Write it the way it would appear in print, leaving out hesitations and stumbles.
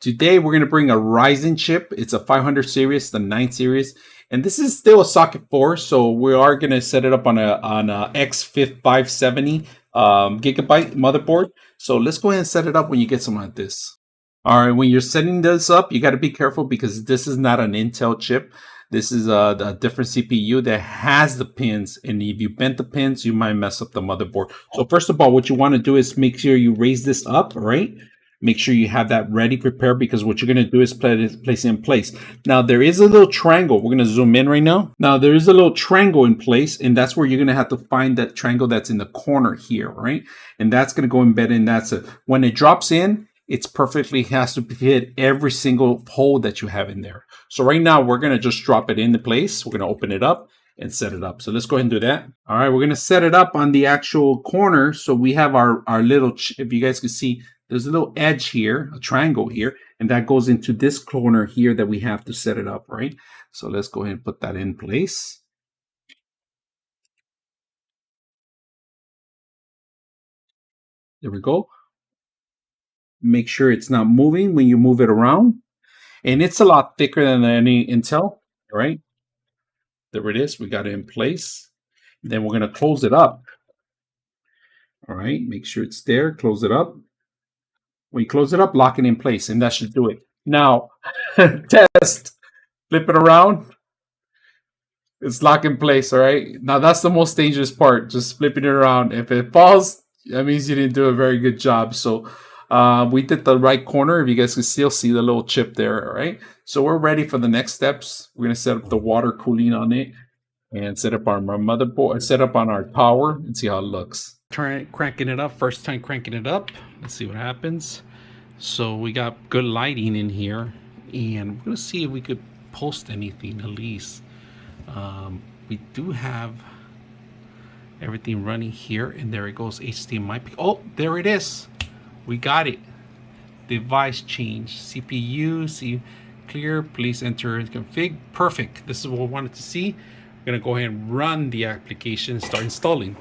Today we're going to bring a Ryzen chip. It's a 500 series, the 9 series, and this is still a socket 4. So we are going to set it up on a X570 gigabyte motherboard. So let's go ahead and set it up when you get something like this. All right, when you're setting this up, you got to be careful because this is not an Intel chip. This is a different CPU that has the pins, and if you bent the pins, you might mess up the motherboard. So first of all, what you want to do is make sure you raise this up, right? Make sure you have that ready, prepared, because what you're going to do is place it in place. Now, there is a little triangle. We're going to zoom in right now. Now, there is a little triangle in place, and that's where you're going to have to find that triangle that's in the corner here, right? And that's going to go embedded, and that's it. When it drops in, it's perfectly has to fit every single hole that you have in there. So right now, we're going to just drop it into place. We're going to open it up and set it up. So let's go ahead and do that. All right, we're going to set it up on the actual corner. So we have our little, if you guys can see, there's a little edge here, a triangle here, and that goes into this corner here that we have to set it up, right? So let's go ahead and put that in place. There we go. Make sure it's not moving when you move it around. And it's a lot thicker than any Intel, right? There it is. We got it in place. Then we're going to close it up. All right, make sure it's there. Close it up. When you close it up, lock it in place, and that should do it. Now, test. Flip it around. It's locked in place, all right? Now, that's the most dangerous part, just flipping it around. If it falls, that means you didn't do a very good job. So we did the right corner. If you guys can still see the little chip there, all right? So we're ready for the next steps. We're going to set up the water cooling on it and set up our motherboard, set up on our power, and see how it looks. Cranking it up, first time cranking it up. Let's see what happens. So we got good lighting in here, and we're gonna see if we could post anything at least. We do have everything running here, and there it goes, HDMI. Oh, there it is. We got it. Device change, CPU, see clear, please enter config. Perfect. This is what we wanted to see. We're gonna go ahead and run the application and start installing.